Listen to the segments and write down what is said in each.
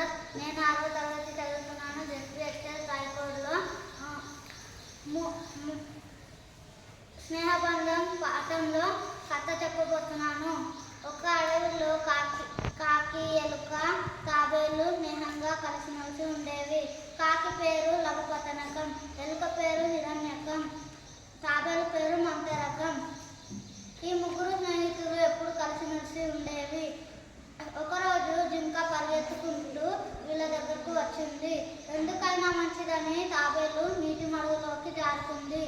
శ్రీనివాస్. నేను 6వ తరగతి చదువుతున్నాను. జెడ్పీహెచ్ఎస్ రాయకోడ్లో. స్నేహబంధం పాఠంలో కథ చెప్పబోతున్నాను. ఒక అడవిలో కాకి, ఎలుక, తాబేలు స్నేహంగా కలిసిమెలిసి ఉండేవి. కాకి పేరు లఘుపతనకం, ఎలుక పేరు హిరణ్యకం, తాబేలు పేరు మంతరకం. ఈ ముగ్గురు స్నేహితులు ఎప్పుడు కలిసిమెలిసి ఉండేవి. ఒకరోజు జింక పరిగెత్తుకుంటూ వీళ్ళ దగ్గరకు వచ్చింది. ఎందుకైనా మంచిదని తాబేలు నీటి మడుగులోకి జారుకుంది.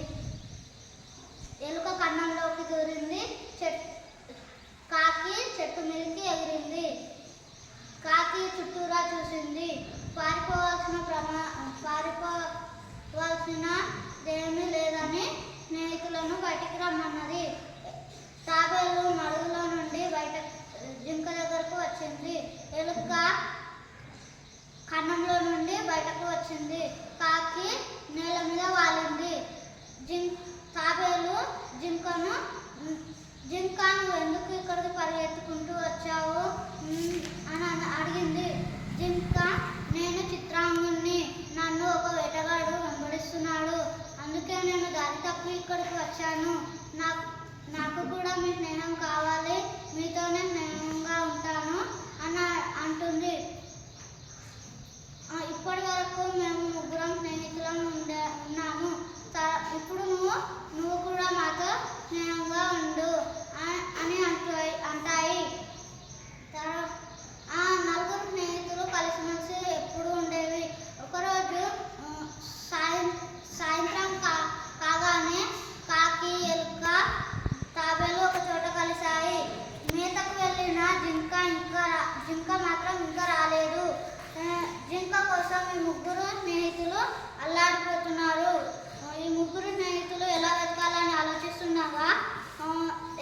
ఎలుక కన్నంలోకి దూరింది. కాకి చెట్టు మీదకి ఎగిరింది. కాకి చుట్టూరా చూసింది. పారిపోవాల్సిన ఏమీ లేదని స్నేహితులను బయటికి రమ్మన్నది. తాబేలు మడుగులో నుండి జింక దగ్గరకు వచ్చింది. ఎలుక కన్నంలో నుండి బయటకు వచ్చింది. కాకి నేల మీద వాలింది. తాబేలు జింక నువ్వు ఎందుకు ఇక్కడికి పరిగెత్తుకుంటూ వచ్చావు అని అడిగింది. జింక, నేను చిత్రాంగుణ్ణి, నన్ను ఒక వేటగాడు వెంబడిస్తున్నాడు, అందుకే నేను దారి తప్పి ఇక్కడికి వచ్చాను. నాకు కూడా మీ స్నేహం కావాలి, మీతోనే స్నేహంగా ఉంటాను అని అంటుంది. ఇప్పటి వరకు మేము ముగ్గురం స్నేహితులం ఉన్నాము. ఇప్పుడు నువ్వు కూడా మాతో స్నేహంగా ఉండు అని అంటాయి. నలుగురు స్నేహితులు కలిసిమెలిసి ఎప్పుడు ఉండేవి. ఒకరోజు సాయంత్రం కాగానే కాకి, ఎలుక, తాబేలు ఒక చోట కలిశాయి. మేతకు వెళ్ళిన జింక మాత్రం ఇంకా రాలేదు. జింక కోసం ఈ ముగ్గురు స్నేహితులు అల్లాడిపోతున్నారు. ఈ ముగ్గురు స్నేహితులు ఎలా వెతకాలని ఆలోచిస్తుండగా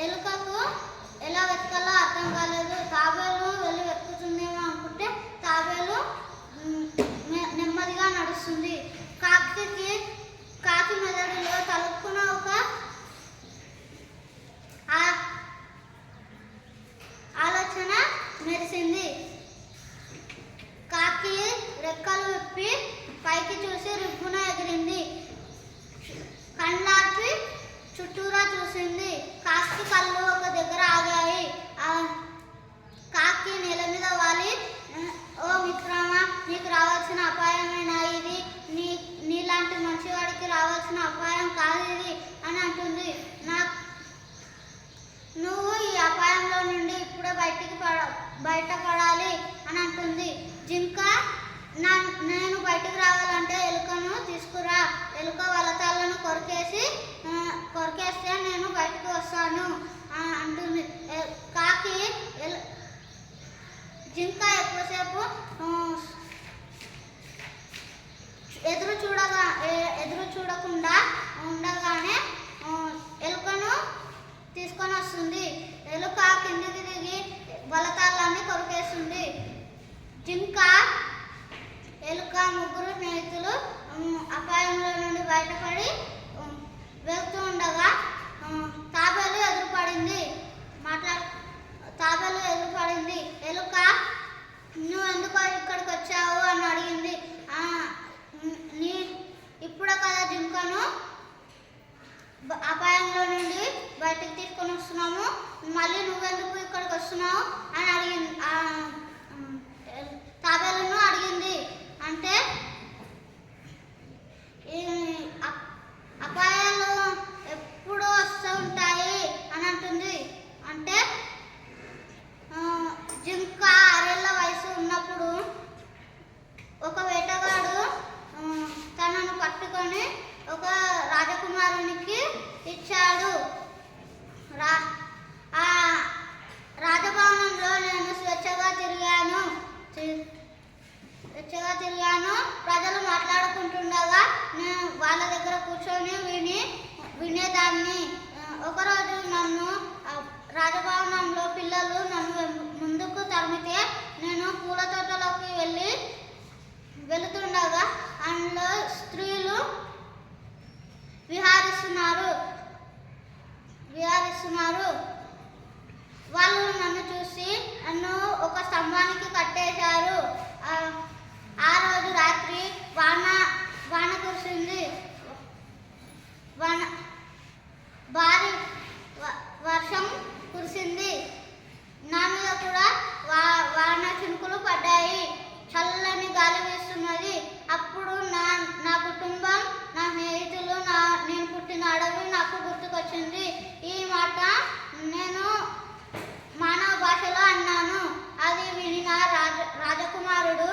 ఎలుకకు ఎలా వెతకాలో అర్థం కాలేదు. తాబేలు వెళ్ళి వెతుకుతుందేమో అనుకుంటే తాబేలు నెమ్మదిగా నడుస్తుంది. కాకి మెదడులో తలుపుకున్న ఒక ఆలోచన మెరిసింది. కాకి రెక్కలు విప్పి పైకి చూసి రిబ్బున ఎగిరింది. కళ్ళార్పి చుట్టూరా చూసింది. కాకి కళ్ళు ఒక దగ్గర ఆగాయి. కాకి నేల మీద వాలి, ఓ మిత్రమా, నీకు రావాల్సిన అపాయమేనా ఇది? నీలాంటి మంచివాడికి రావాల్సిన అపాయం కాదు ఇది అని అంటుంది. నువ్వు ఈ అపాయంలో నుండి ఇప్పుడే బయటపడాలి అని అంటుంది. జింక, నేను బయటకు రావాలంటే ఎలుకను తీసుకురా, ఎలుక వాళ్ళ తాళ్ళను కొరికేస్తే నేను బయటకు వస్తాను అంటుంది. కాకి జింక ఎక్కువసేపు ఎదురు చూడకుండా ఉండగానే ఎలుకను తీసుకొని వస్తుంది. ఎలుక కిందికి దిగి బలతాళ్ళని కొరికేస్తుంది. జింక, ఎలుక ముగ్గురు స్నేహితులు అపాయంలో నుండి బయటపడి వెళ్తూ ఉండగా తాబేలు ఎదురుపడింది. ఎలుక, నువ్వు ఎందుకు ఇక్కడికి వచ్చావు అని అడిగింది. ఇప్పుడే కదా జింకను అపాయంలో నుండి బయటకు తీసుకొని వస్తున్నాము, మళ్ళీ నువ్వెందుకు ఇక్కడికి వస్తున్నావు అని అడిగింది. తాబేలును అడిగింది. అంటే అపాయాలు ఎప్పుడు వస్తూ ఉంటాయి అని అంటుంది. అంటే జింక 6 ఏళ్ల వయసు ఉన్నప్పుడు ఒక వేటగాడు తనను పట్టుకొని ఒక రాజకుమారునికి ఇచ్చాడు. రాజభవనంలో నేను స్వేచ్ఛగా తిరిగాను. ప్రజలు మాట్లాడుకుంటుండగా నేను వాళ్ళ దగ్గర కూర్చొని వినేదాన్ని. ఒకరోజు నన్ను రాజభవనంలో పిల్లలు నన్ను ముందుకు తరిమితే నేను పూల తోటలోకి వెళుతుండగా అందులో స్త్రీలు విహారిస్తున్నారు. వాళ్ళు నన్ను చూసి నన్ను ఒక స్తంభానికి కట్టేశారు. అడవి వాన వాన కురిసింది. వాన భారీ వర్షం కురిసింది. నా మీద కూడా వాన చినుకులు పడ్డాయి. చల్లని గాలి వీస్తున్నది. అప్పుడు నా కుటుంబం, నా స్నేహితులు, నేను పుట్టిన అడవి నాకు గుర్తుకొచ్చింది. ఈ మాట నేను మానవ భాషలో అన్నాను. అది వినిన రాజకుమారుడు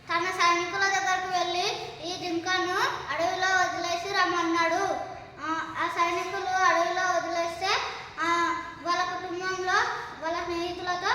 తన సైనికుల దగ్గరకు వెళ్ళి ఈ జింకను అడవిలో వదిలేసి రమ్మన్నాడు. ఆ సైనికులు అడవిలో వదిలేస్తే వాళ్ళ కుటుంబంలో వాళ్ళ స్నేహితులతో